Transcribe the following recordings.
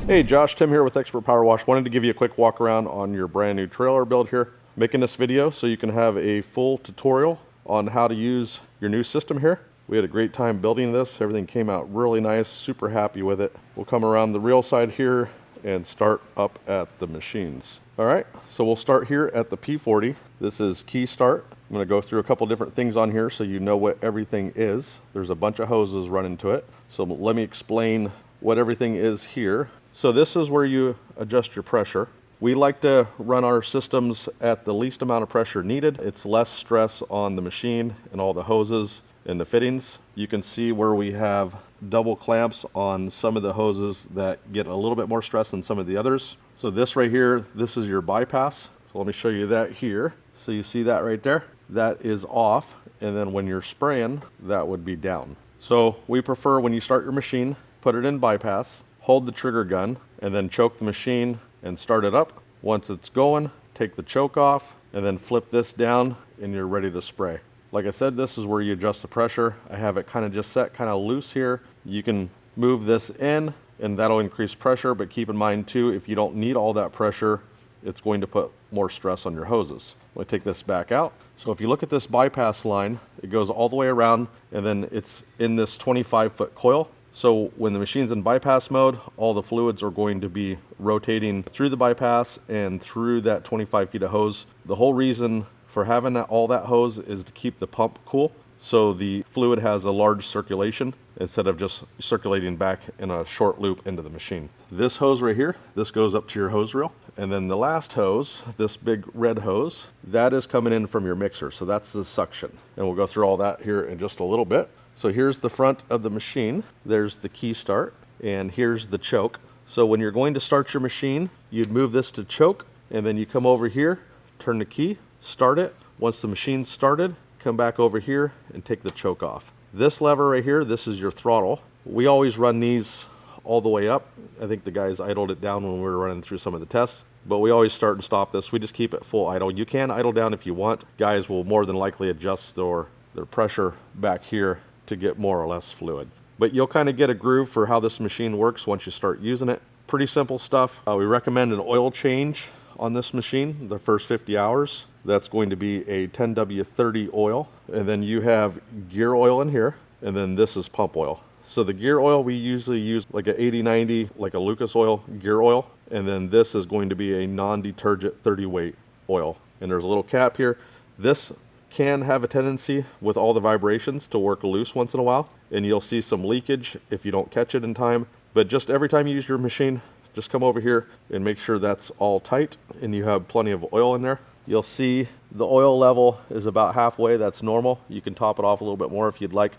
Hey Josh, Tim here with Expert Power Wash. Wanted to give you a quick walk around on your brand new trailer build here. Making this video so you can have a full tutorial on how to use your new system here. We had a great time building this. Everything came out really nice, super happy with it. We'll come around the real side here and start up at the machines. All right, so we'll start here at the P40. This is key start. I'm gonna go through a couple different things on here so you know what everything is. There's a bunch of hoses running to it. So let me explain what everything is here. So this is where you adjust your pressure. We like to run our systems at the least amount of pressure needed. It's less stress on the machine and all the hoses and the fittings. You can see where we have double clamps on some of the hoses that get a little bit more stress than some of the others. So this right here, this is your bypass. So let me show you that here. So you see that right there? That is off. And then when you're spraying, that would be down. So we prefer when you start your machine, put it in bypass, hold the trigger gun, and then choke the machine and start it up. Once it's going, take the choke off, and then flip this down, and you're ready to spray. Like I said, this is where you adjust the pressure. I have it kind of just set kind of loose here. You can move this in, and that'll increase pressure, but keep in mind too, if you don't need all that pressure, it's going to put more stress on your hoses. Let me take this back out. So if you look at this bypass line, it goes all the way around, and then it's in this 25-foot coil. So when the machine's in bypass mode, all the fluids are going to be rotating through the bypass and through that 25 feet of hose. The whole reason for having all that hose is to keep the pump cool. So the fluid has a large circulation instead of just circulating back in a short loop into the machine. This hose right here, this goes up to your hose reel. And then the last hose, this big red hose, that is coming in from your mixer. So that's the suction. And we'll go through all that here in just a little bit. So here's the front of the machine. There's the key start, and here's the choke. So when you're going to start your machine, you'd move this to choke, and then you come over here, turn the key, start it. Once the machine's started, come back over here and take the choke off. This lever right here, this is your throttle. We always run these all the way up. I think the guys idled it down when we were running through some of the tests, but we always start and stop this. We just keep it full idle. You can idle down if you want. Guys will more than likely adjust their pressure back here to get more or less fluid. But you'll kind of get a groove for how this machine works once you start using it. Pretty simple stuff. We recommend an oil change on this machine the first 50 hours. That's going to be a 10W30 oil. And then you have gear oil in here, and then this is pump oil. So the gear oil, we usually use like a 80-90, like a Lucas oil gear oil. And then this is going to be a non-detergent 30 weight oil. And there's a little cap here. This can have a tendency with all the vibrations to work loose once in a while, and you'll see some leakage if you don't catch it in time. But just every time you use your machine, just come over here and make sure that's all tight and you have plenty of oil in there. You'll see the oil level is about halfway. That's normal. You can top it off a little bit more if you'd like,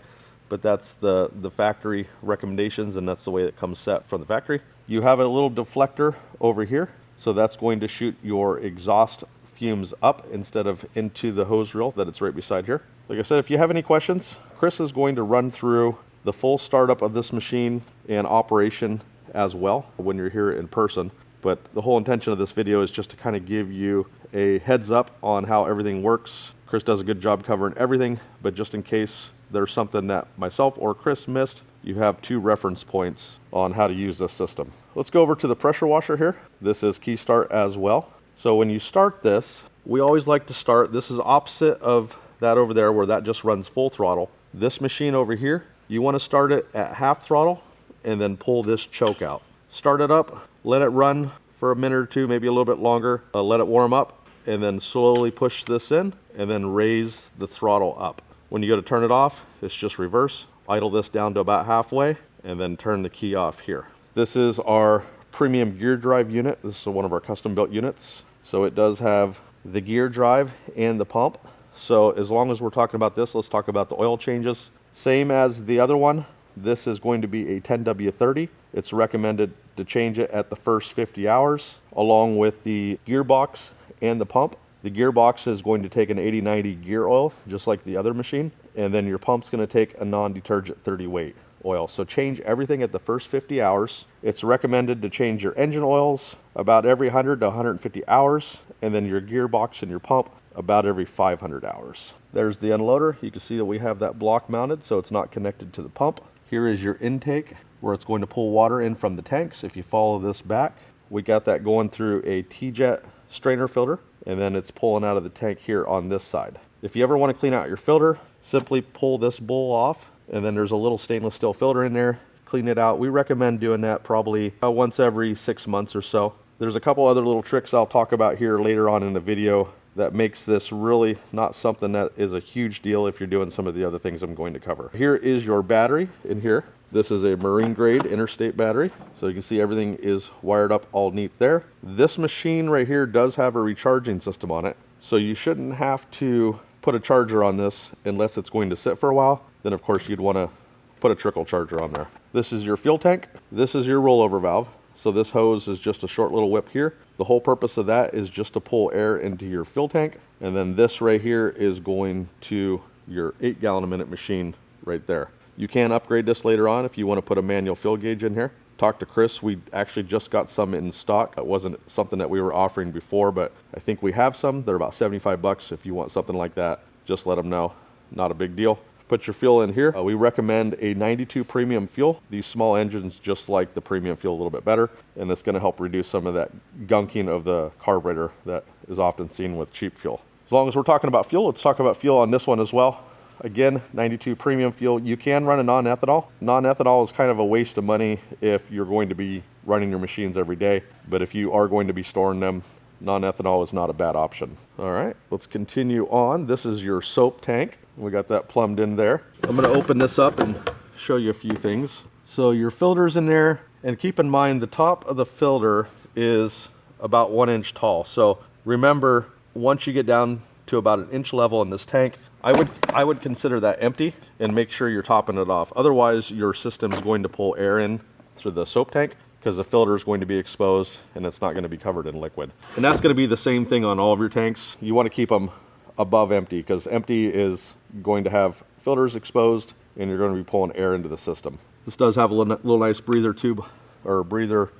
but that's the factory recommendations, and that's the way it comes set from the factory. You have a little deflector over here, so that's going to shoot your exhaust fumes up instead of into the hose reel that it's right beside here. Like I said, if you have any questions, Chris is going to run through the full startup of this machine and operation as well when you're here in person. But the whole intention of this video is just to kind of give you a heads up on how everything works. Chris does a good job covering everything, but just in case there's something that myself or Chris missed, you have 2 reference points on how to use this system. Let's go over to the pressure washer here. This is key start as well. So when you start this, we always like to start, this is opposite of that over there where that just runs full throttle. This machine over here, you want to start it at half throttle and then pull this choke out. Start it up, let it run for a minute or two, maybe a little bit longer, let it warm up, and then slowly push this in and then raise the throttle up. When you go to turn it off, it's just reverse. Idle this down to about halfway and then turn the key off here. This is our premium gear drive unit. This is one of our custom built units. So it does have the gear drive and the pump. So as long as we're talking about this, let's talk about the oil changes. Same as the other one, this is going to be a 10W30. It's recommended to change it at the first 50 hours, along with the gearbox and the pump. The gearbox is going to take an 80-90 gear oil, just like the other machine. And then your pump's going to take a non-detergent 30 weight oil. So change everything at the first 50 hours. It's recommended to change your engine oils about every 100 to 150 hours, and then your gearbox and your pump about every 500 hours. There's the unloader. You can see that we have that block mounted, so it's not connected to the pump. Here is your intake. where it's going to pull water in from the tanks. If you follow this back, we got that going through a T-jet strainer filter, and then it's pulling out of the tank here on this side. If you ever want to clean out your filter, simply pull this bowl off, and then there's a little stainless steel filter in there. Clean it out. We recommend doing that probably once every 6 months or so. There's a couple other little tricks I'll talk about here later on in the video that makes this really not something that is a huge deal if you're doing some of the other things I'm going to cover. Here is your battery in here. This is a marine grade interstate battery. So you can see everything is wired up all neat there. This machine right here does have a recharging system on it. So you shouldn't have to put a charger on this unless it's going to sit for a while. Then of course you'd want to put a trickle charger on there. This is your fuel tank. This is your rollover valve. So this hose is just a short little whip here. The whole purpose of that is just to pull air into your fuel tank. And then this right here is going to your 8 gallon a minute machine right there. You can upgrade this later on if you want to put a manual fuel gauge in here. Talk to Chris. We actually just got some in stock. That wasn't something that we were offering before, but I think we have some. They're about 75 bucks. If you want something like that, just let them know. Not a big deal. Put your fuel in here. We recommend a 92 premium fuel. These small engines just like the premium fuel a little bit better, and it's going to help reduce some of that gunking of the carburetor that is often seen with cheap fuel. As long as we're talking about fuel, let's talk about fuel on this one as well. Again, 92 premium fuel. You can run a non-ethanol. Non-ethanol is kind of a waste of money if you're going to be running your machines every day, but if you are going to be storing them, non-ethanol is not a bad option. All right, let's continue on. This is your soap tank. We got that plumbed in there. I'm going to open this up and show you a few things. So your filter's in there, and keep in mind the top of the filter is about 1 inch tall. So remember, once you get down to about an inch level in this tank, I would consider that empty and make sure you're topping it off. Otherwise, your system is going to pull air in through the soap tank because the filter is going to be exposed and it's not going to be covered in liquid. And that's going to be the same thing on all of your tanks. You want to keep them above empty because empty is going to have filters exposed and you're going to be pulling air into the system. This does have a little nice breather tube or breather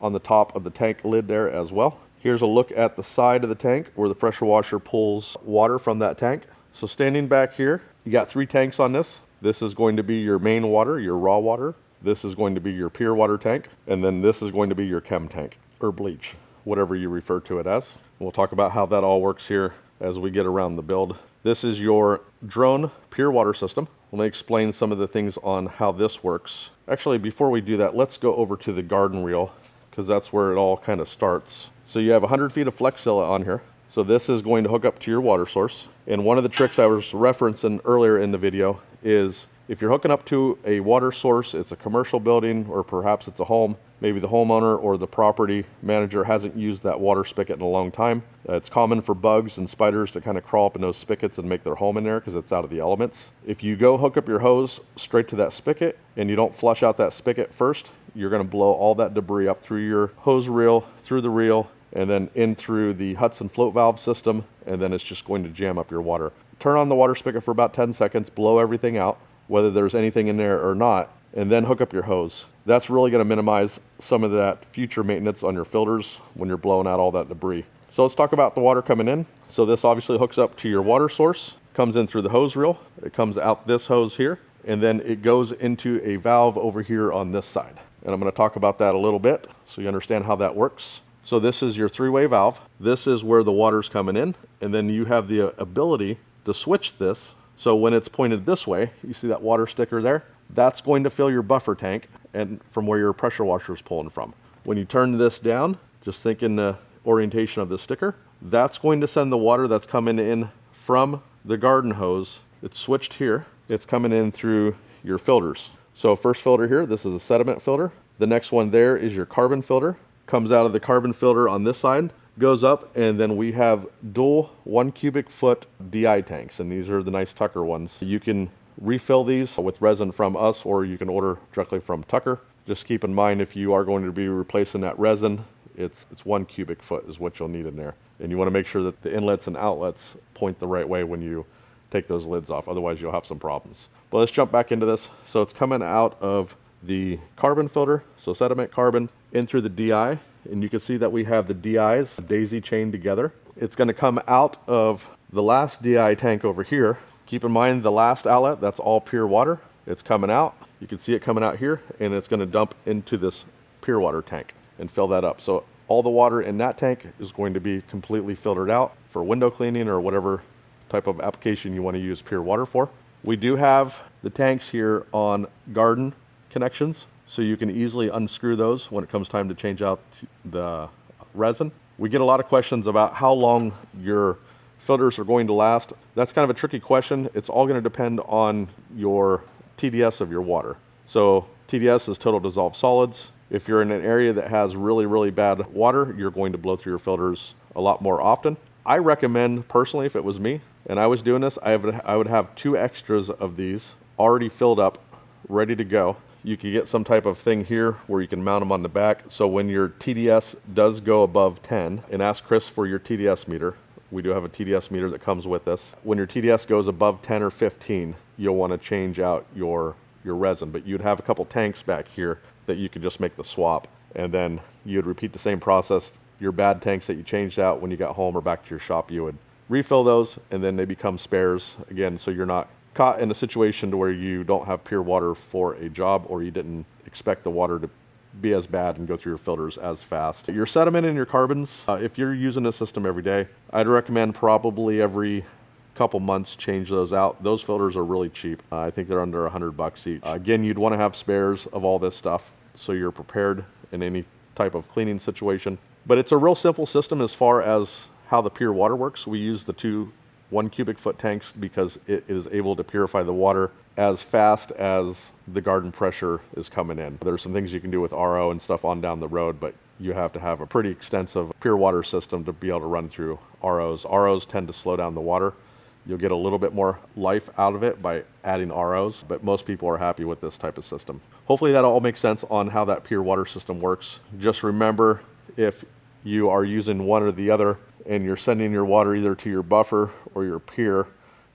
on the top of the tank lid there as well. Here's a look at the side of the tank where the pressure washer pulls water from that tank. So standing back here, you got 3 tanks on this. This is going to be your main water, your raw water. This is going to be your pure water tank. And then this is going to be your chem tank or bleach, whatever you refer to it as. We'll talk about how that all works here as we get around the build. This is your drone pure water system. Let me explain some of the things on how this works. Actually, before we do that, let's go over to the garden reel because that's where it all kind of starts. So you have 100 feet of Flexzilla on here. So this is going to hook up to your water source. And one of the tricks I was referencing earlier in the video is if you're hooking up to a water source, it's a commercial building or perhaps it's a home, maybe the homeowner or the property manager hasn't used that water spigot in a long time. It's common for bugs and spiders to kind of crawl up in those spigots and make their home in there because it's out of the elements. If you go hook up your hose straight to that spigot and you don't flush out that spigot first, you're going to blow all that debris up through your hose reel, through the reel, and then in through the Hudson float valve system, and then it's just going to jam up your water. Turn on the water spigot for about 10 seconds, blow everything out, whether there's anything in there or not, and then hook up your hose. That's really going to minimize some of that future maintenance on your filters when you're blowing out all that debris. So let's talk about the water coming in. So this obviously hooks up to your water source, comes in through the hose reel, it comes out this hose here, and then it goes into a valve over here on this side. And I'm going to talk about that a little bit so you understand how that works. So this is your 3-way valve. This is where the water's coming in, and then you have the ability to switch this. So when it's pointed this way, you see that water sticker there? That's going to fill your buffer tank and from where your pressure washer is pulling from. When you turn this down, just think in the orientation of the sticker, that's going to send the water that's coming in from the garden hose. It's switched here. It's coming in through your filters. So first filter here, this is a sediment filter. The next one there is your carbon filter. Comes out of the carbon filter on this side, goes up, and then we have dual 1 cubic foot DI tanks, and these are the nice Tucker ones. You can refill these with resin from us, or you can order directly from Tucker. Just keep in mind if you are going to be replacing that resin, it's 1 cubic foot is what you'll need in there. And you want to make sure that the inlets and outlets point the right way when you take those lids off, otherwise you'll have some problems. But let's jump back into this. So it's coming out of the carbon filter, so sediment carbon, in through the DI, and you can see that we have the DIs daisy chained together. It's going to come out of the last DI tank over here. Keep in mind the last outlet, that's all pure water. It's coming out. You can see it coming out here, and it's going to dump into this pure water tank and fill that up. So all the water in that tank is going to be completely filtered out for window cleaning or whatever type of application you want to use pure water for. We do have the tanks here on garden connections, so you can easily unscrew those when it comes time to change out the resin. We get a lot of questions about how long your filters are going to last. That's kind of a tricky question. It's all going to depend on your TDS of your water. So TDS is total dissolved solids. If you're in an area that has really, really bad water, you're going to blow through your filters a lot more often. I recommend, personally, if it was me and I was doing this, I would have 2 extras of these already filled up, ready to go. You can get some type of thing here where you can mount them on the back. So when your TDS does go above 10, and ask Chris for your TDS meter. We do have a TDS meter that comes with this. When your TDS goes above 10 or 15, you'll want to change out your resin. But you'd have a couple tanks back here that you could just make the swap. And then you'd repeat the same process. Your bad tanks that you changed out when you got home or back to your shop, you would refill those, and then they become spares again, so you're not caught in a situation to where you don't have pure water for a job, or you didn't expect the water to be as bad and go through your filters as fast. Your sediment and your carbons, if you're using a system every day, I'd recommend probably every couple months change those out. Those filters are really cheap. I think they're under $100 each. Again, you'd want to have spares of all this stuff so you're prepared in any type of cleaning situation. But it's a real simple system as far as how the pure water works. We use the 2 1 cubic foot tanks because it is able to purify the water as fast as the garden pressure is coming in. There's some things you can do with RO and stuff on down the road, but you have to have a pretty extensive pure water system to be able to run through ROs. ROs tend to slow down the water. You'll get a little bit more life out of it by adding ROs, but most people are happy with this type of system. Hopefully that all makes sense on how that pure water system works. Just remember, if you are using one or the other and you're sending your water either to your buffer or your pier,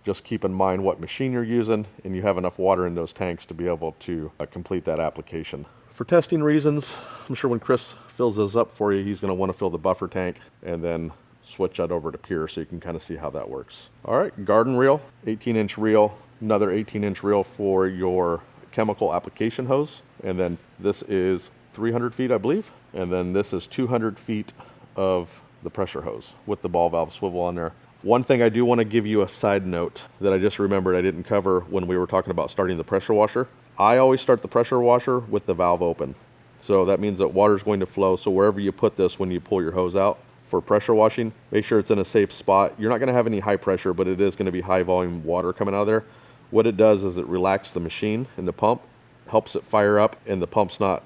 just keep in mind what machine you're using and you have enough water in those tanks to be able to complete that application. For testing reasons, I'm sure when Chris fills this up for you, he's going to want to fill the buffer tank and then switch that over to pier so you can kind of see how that works. All right, garden reel, 18-inch reel, another 18-inch reel for your chemical application hose, and then this is 300 feet, I believe, and then this is 200 feet of the pressure hose with the ball valve swivel on there. One thing I do want to give you a side note that I just remembered I didn't cover when we were talking about starting the pressure washer. I always start the pressure washer with the valve open. So that means that water is going to flow. So wherever you put this when you pull your hose out for pressure washing, make sure it's in a safe spot. You're not going to have any high pressure, but it is going to be high volume water coming out of there. What it does is it relaxes the machine and the pump, helps it fire up, and the pump's not,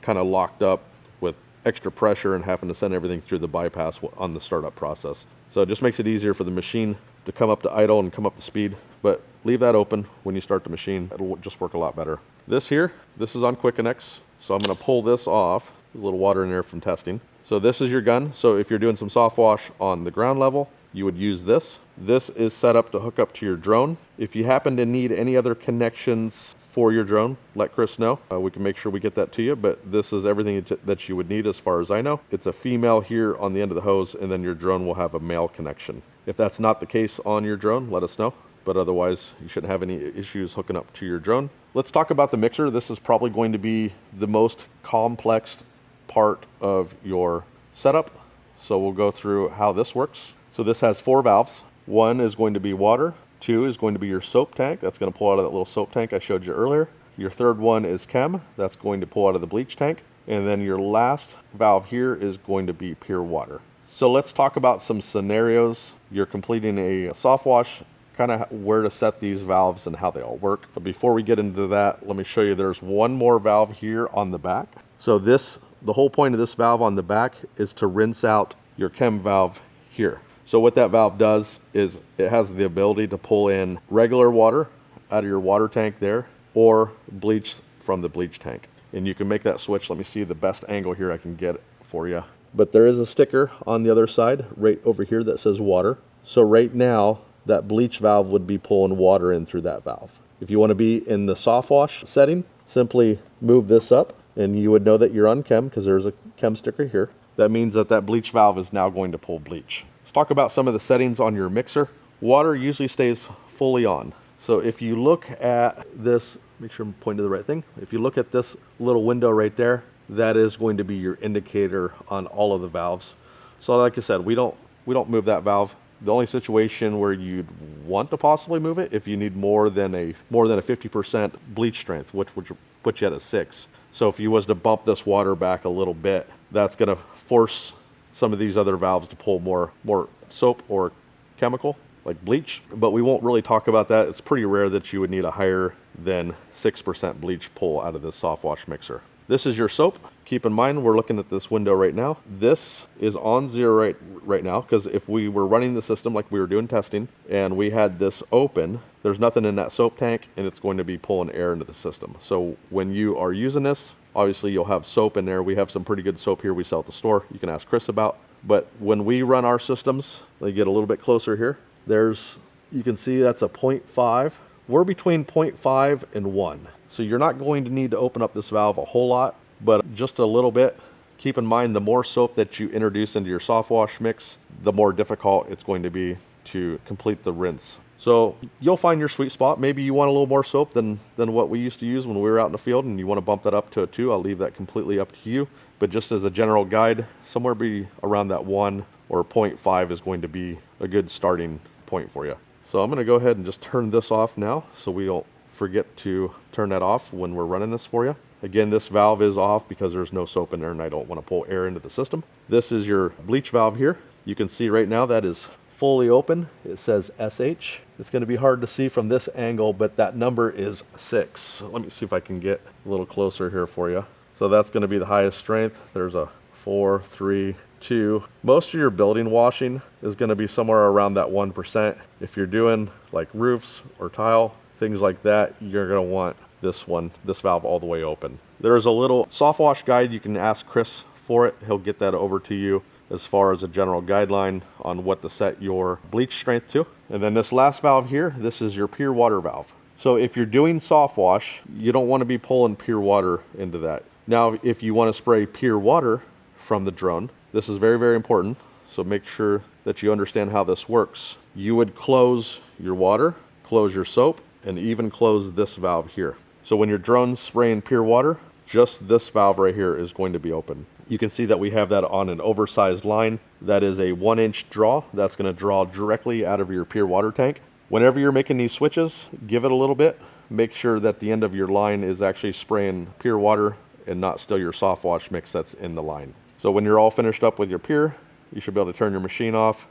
kind of locked up with extra pressure and having to send everything through the bypass on the startup process. So it just makes it easier for the machine to come up to idle and come up to speed, but leave that open when you start the machine. It'll just work a lot better. This is on Quick Connects, so I'm going to pull this off. There's a little water in there from testing. So this is your gun. So if you're doing some soft wash on the ground level, you would use this. This is set up to hook up to your drone. If you happen to need any other connections for your drone, let Chris know. We can make sure we get that to you, but this is everything that you would need as far as I know. It's a female here on the end of the hose, and then your drone will have a male connection. If that's not the case on your drone, let us know, but otherwise you shouldn't have any issues hooking up to your drone. Let's talk about the mixer. This is probably going to be the most complex part of your setup, so we'll go through how this works. So this has 4 valves. 1 is going to be water. 2 is going to be your soap tank. That's going to pull out of that little soap tank I showed you earlier. Your third one is chem. That's going to pull out of the bleach tank. And then your last valve here is going to be pure water. So let's talk about some scenarios. You're completing a soft wash, kind of where to set these valves and how they all work. But before we get into that, let me show you there's one more valve here on the back. So the whole point of this valve on the back is to rinse out your chem valve here. So what that valve does is it has the ability to pull in regular water out of your water tank there, or bleach from the bleach tank. And you can make that switch. Let me see the best angle here I can get for you. But there is a sticker on the other side right over here that says water. So right now that bleach valve would be pulling water in through that valve. If you want to be in the soft wash setting, simply move this up and you would know that you're on chem because there's a chem sticker here. That means that that bleach valve is now going to pull bleach. Let's talk about some of the settings on your mixer. Water usually stays fully on. So if you look at this make sure I'm pointing to the right thing. If you look at this little window right there, that is going to be your indicator on all of the valves. So like I said, we don't move that valve. The only situation where you'd want to possibly move it if you need more than a 50% bleach strength, which would put you at a 6. So if you was to bump this water back a little bit, that's going to force some of these other valves to pull more soap or chemical like bleach. But we won't really talk about that. It's pretty rare that you would need a higher than 6% bleach pull out of this soft wash mixer. This is your soap. Keep in mind, we're looking at this window right now. This is on 0 right now, because if we were running the system like we were doing testing and we had this open, there's nothing in that soap tank and it's going to be pulling air into the system. So when you are using this, obviously you'll have soap in there. We have some pretty good soap here we sell at the store. You can ask Chris about. But when we run our systems, let me get a little bit closer here. You can see that's a 0.5. We're between 0.5 and 1. So you're not going to need to open up this valve a whole lot, but just a little bit. Keep in mind, the more soap that you introduce into your soft wash mix, the more difficult it's going to be to complete the rinse. So you'll find your sweet spot. Maybe you want a little more soap than what we used to use when we were out in the field, and you want to bump that up to a 2. I'll leave that completely up to you. But just as a general guide, somewhere be around that 1 or 0.5 is going to be a good starting point for you. So I'm going to go ahead and just turn this off now so we don't forget to turn that off when we're running this for you. Again, this valve is off because there's no soap in there and I don't want to pull air into the system. This is your bleach valve here. You can see right now that is fully open. It says SH. It's going to be hard to see from this angle, but that number is 6. Let me see if I can get a little closer here for you. So that's going to be the highest strength. There's a 4, 3, 2. Most of your building washing is going to be somewhere around that 1%. If you're doing like roofs or tile, things like that, you're going to want this valve all the way open. There's a little soft wash guide. You can ask Chris for it. He'll get that over to you as far as a general guideline on what to set your bleach strength to. And then this last valve here, this is your pure water valve. So if you're doing soft wash, you don't want to be pulling pure water into that. Now, if you want to spray pure water from the drone, this is very, very important. So make sure that you understand how this works. You would close your water, close your soap, and even close this valve here. So when your drone's spraying pure water, just this valve right here is going to be open. You can see that we have that on an oversized line. That is a 1-inch draw. That's going to draw directly out of your pure water tank. Whenever you're making these switches, give it a little bit. Make sure that the end of your line is actually spraying pure water and not still your soft wash mix that's in the line. So when you're all finished up with your pure, you should be able to turn your machine off.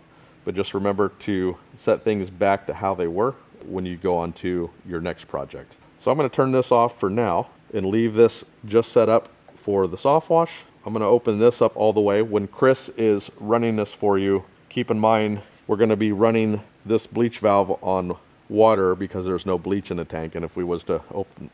But just remember to set things back to how they were when you go on to your next project. So I'm going to turn this off for now and leave this just set up for the soft wash. I'm going to open this up all the way. When Chris is running this for you, keep in mind we're going to be running this bleach valve on water because there's no bleach in the tank. And if we was to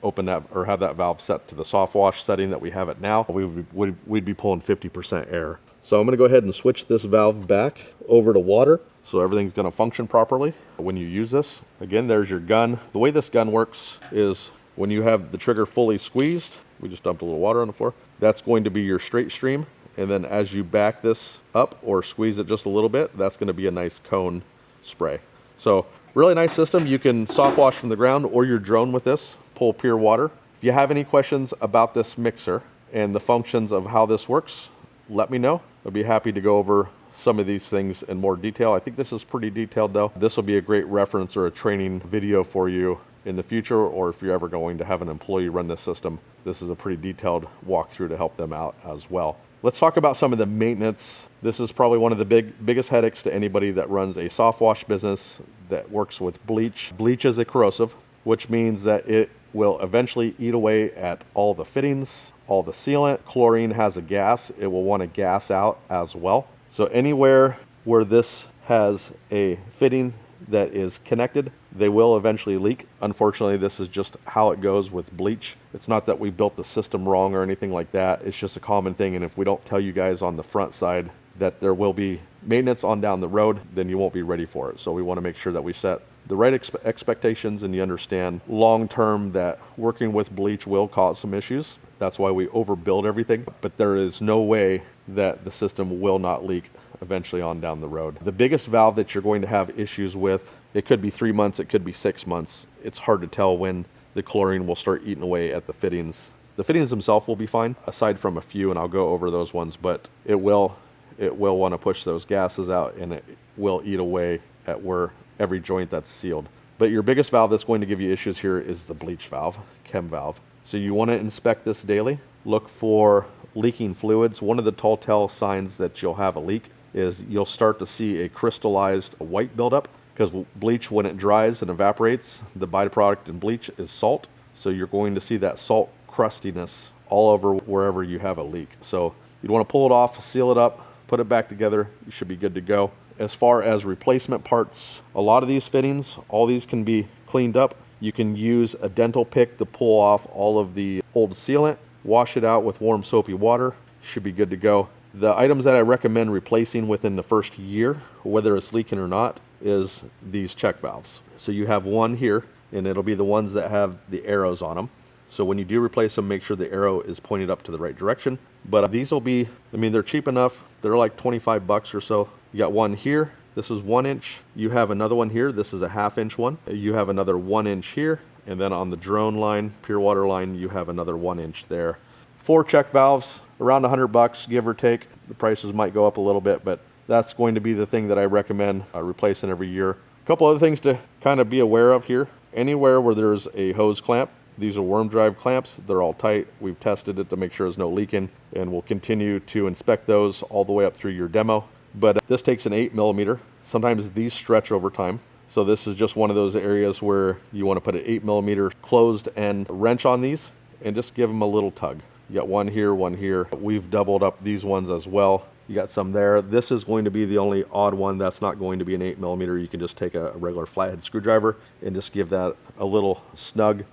open that or have that valve set to the soft wash setting that we have it now, we'd be pulling 50% air. So I'm going to go ahead and switch this valve back over to water so everything's going to function properly when you use this. Again, there's your gun. The way this gun works is when you have the trigger fully squeezed, we just dumped a little water on the floor, that's going to be your straight stream. And then as you back this up or squeeze it just a little bit, that's going to be a nice cone spray. So really nice system. You can soft wash from the ground or your drone with this, pull pure water. If you have any questions about this mixer and the functions of how this works, let me know. I'd be happy to go over some of these things in more detail. I think this is pretty detailed though. This will be a great reference or a training video for you in the future, or if you're ever going to have an employee run this system, this is a pretty detailed walkthrough to help them out as well. Let's talk about some of the maintenance. This is probably one of the biggest headaches to anybody that runs a soft wash business that works with bleach. Bleach is a corrosive, which means that it will eventually eat away at all the fittings, all the sealant. Chlorine has a gas. It will want to gas out as well. So anywhere where this has a fitting that is connected, they will eventually leak. Unfortunately, this is just how it goes with bleach. It's not that we built the system wrong or anything like that. It's just a common thing. And if we don't tell you guys on the front side that there will be maintenance on down the road, then you won't be ready for it. So we want to make sure that we set the right expectations and you understand long-term that working with bleach will cause some issues. That's why we overbuild everything. But there is no way that the system will not leak eventually on down the road. The biggest valve that you're going to have issues with, it could be 3 months, it could be 6 months. It's hard to tell when the chlorine will start eating away at the fittings. The fittings themselves will be fine, aside from a few, and I'll go over those ones, but it will want to push those gases out, and it will eat away at where every joint that's sealed. But your biggest valve that's going to give you issues here is the bleach valve, chem valve. So you want to inspect this daily. Look for leaking fluids. One of the telltale signs that you'll have a leak is you'll start to see a crystallized white buildup, because bleach, when it dries and evaporates, the byproduct in bleach is salt. So you're going to see that salt crustiness all over wherever you have a leak. So you'd want to pull it off, seal it up, put it back together. You should be good to go. As far as replacement parts, a lot of these fittings, all these can be cleaned up. You can use a dental pick to pull off all of the old sealant, wash it out with warm soapy water. Should be good to go. The items that I recommend replacing within the first year, whether it's leaking or not, is these check valves. So you have one here, and it'll be the ones that have the arrows on them. So when you do replace them, make sure the arrow is pointed up to the right direction. But these will be, I mean, they're cheap enough. They're like 25 bucks or so. You got one here. This is 1 inch. You have another one here. This is a 1/2 inch one. You have another 1 inch here. And then on the drone line, pure water line, you have another 1 inch there. 4 check valves, around 100 bucks, give or take. The prices might go up a little bit, but that's going to be the thing that I recommend replacing every year. A couple other things to kind of be aware of here. Anywhere where there's a hose clamp, these are worm drive clamps. They're all tight. We've tested it to make sure there's no leaking, and we'll continue to inspect those all the way up through your demo. But this takes an 8mm. Sometimes these stretch over time. So this is just one of those areas where you want to put an 8mm closed end wrench on these and just give them a little tug. You got one here, one here. We've doubled up these ones as well. You got some there. This is going to be the only odd one that's not going to be an 8mm. You can just take a regular flathead screwdriver and just give that a little snug.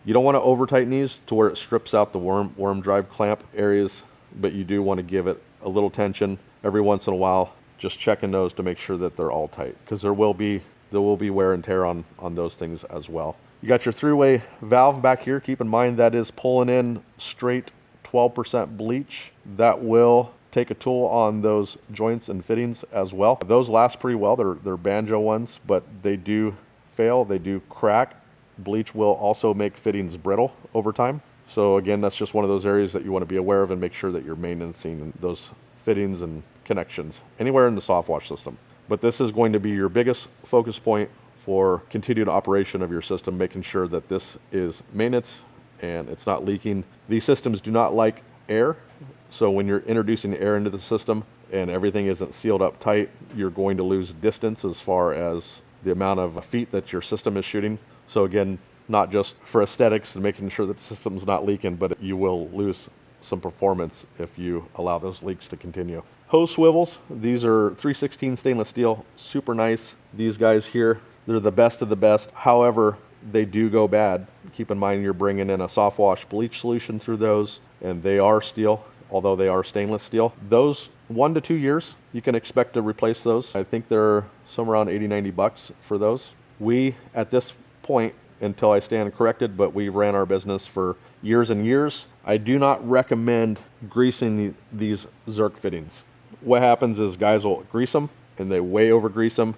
You don't want to over tighten these to where it strips out the worm drive clamp areas, but you do want to give it a little tension every once in a while, just checking those to make sure that they're all tight, because there will be wear and tear on those things as well. You got your three-way valve back here. Keep in mind that is pulling in straight 12% bleach. That will take a toll on those joints and fittings as well. Those last pretty well. They're banjo ones, but they do fail. They do crack. Bleach will also make fittings brittle over time. So again, that's just one of those areas that you want to be aware of and make sure that you're maintaining those fittings and connections anywhere in the soft wash system. But this is going to be your biggest focus point for continued operation of your system, making sure that this is maintenance and it's not leaking. These systems do not like air. So when you're introducing air into the system and everything isn't sealed up tight, you're going to lose distance as far as the amount of feet that your system is shooting. So again, not just for aesthetics and making sure that the system's not leaking, but you will lose some performance if you allow those leaks to continue. Hose swivels, these are 316 stainless steel, super nice. These guys here, they're the best of the best. However, they do go bad. Keep in mind you're bringing in a soft wash bleach solution through those, and they are steel, although they are stainless steel. Those 1 to 2 years, you can expect to replace those. I think they're somewhere around 80, 90 bucks for those. We, at this point, until I stand corrected, but we ran our business for years and years, I do not recommend greasing these Zerk fittings. What happens is guys will grease them and they way over grease them,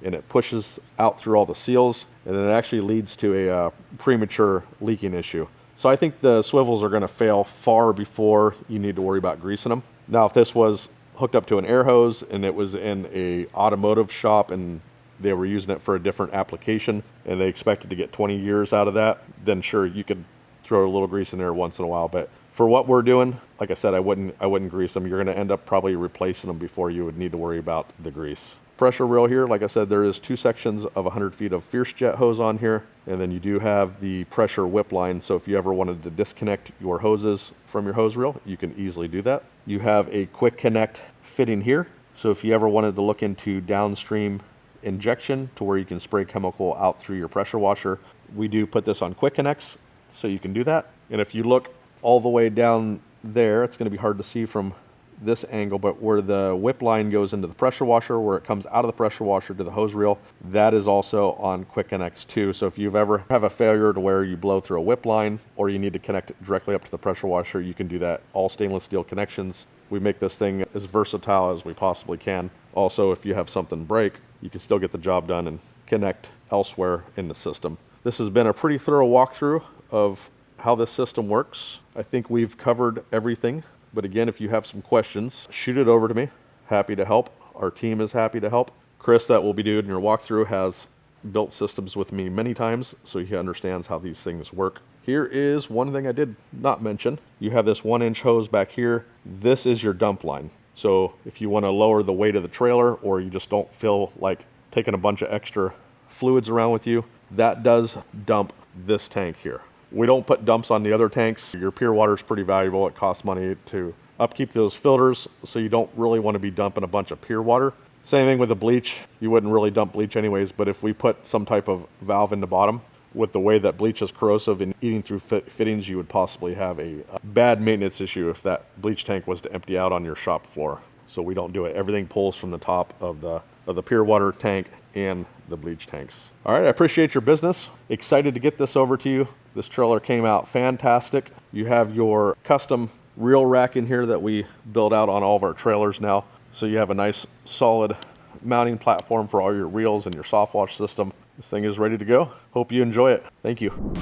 and it pushes out through all the seals, and then it actually leads to a premature leaking issue. So I think the swivels are going to fail far before you need to worry about greasing them. Now, if this was hooked up to an air hose and it was in a automotive shop and they were using it for a different application and they expected to get 20 years out of that, then sure, you could throw a little grease in there once in a while. But for what we're doing, like I said, I wouldn't grease them. You're going to end up probably replacing them before you would need to worry about the grease. Pressure reel here, like I said, there is 2 sections of 100 feet of fierce jet hose on here, and then you do have the pressure whip line. So if you ever wanted to disconnect your hoses from your hose reel, you can easily do that. You have a quick connect fitting here. So if you ever wanted to look into downstream injection to where you can spray chemical out through your pressure washer, we do put this on quick connects, so you can do that. And if you look all the way down there, it's going to be hard to see from this angle, but where the whip line goes into the pressure washer, where it comes out of the pressure washer to the hose reel, that is also on quick connects too. So if you've ever have a failure to where you blow through a whip line or you need to connect it directly up to the pressure washer, you can do that. All stainless steel connections. We make this thing as versatile as we possibly can. Also, if you have something break, you can still get the job done and connect elsewhere in the system. This has been a pretty thorough walkthrough of how this system works. I think we've covered everything, but again, if you have some questions, shoot it over to me. Happy to help. Our team is happy to help. Chris, that will be doing your walkthrough, has built systems with me many times, so he understands how these things work. Here is one thing I did not mention. You have this 1-inch hose back here. This is your dump line. So if you want to lower the weight of the trailer, or you just don't feel like taking a bunch of extra fluids around with you, that does dump this tank here. We don't put dumps on the other tanks. Your pier water is pretty valuable. It costs money to upkeep those filters, so you don't really want to be dumping a bunch of pier water. Same thing with the bleach. You wouldn't really dump bleach anyways, but if we put some type of valve in the bottom, with the way that bleach is corrosive and eating through fittings, you would possibly have a bad maintenance issue if that bleach tank was to empty out on your shop floor. So we don't do it. Everything pulls from the top of the pier water tank and the bleach tanks. All right, I appreciate your business. Excited to get this over to you. This trailer came out fantastic. You have your custom reel rack in here that we build out on all of our trailers now. So you have a nice solid mounting platform for all your reels and your soft wash system. This thing is ready to go. Hope you enjoy it. Thank you.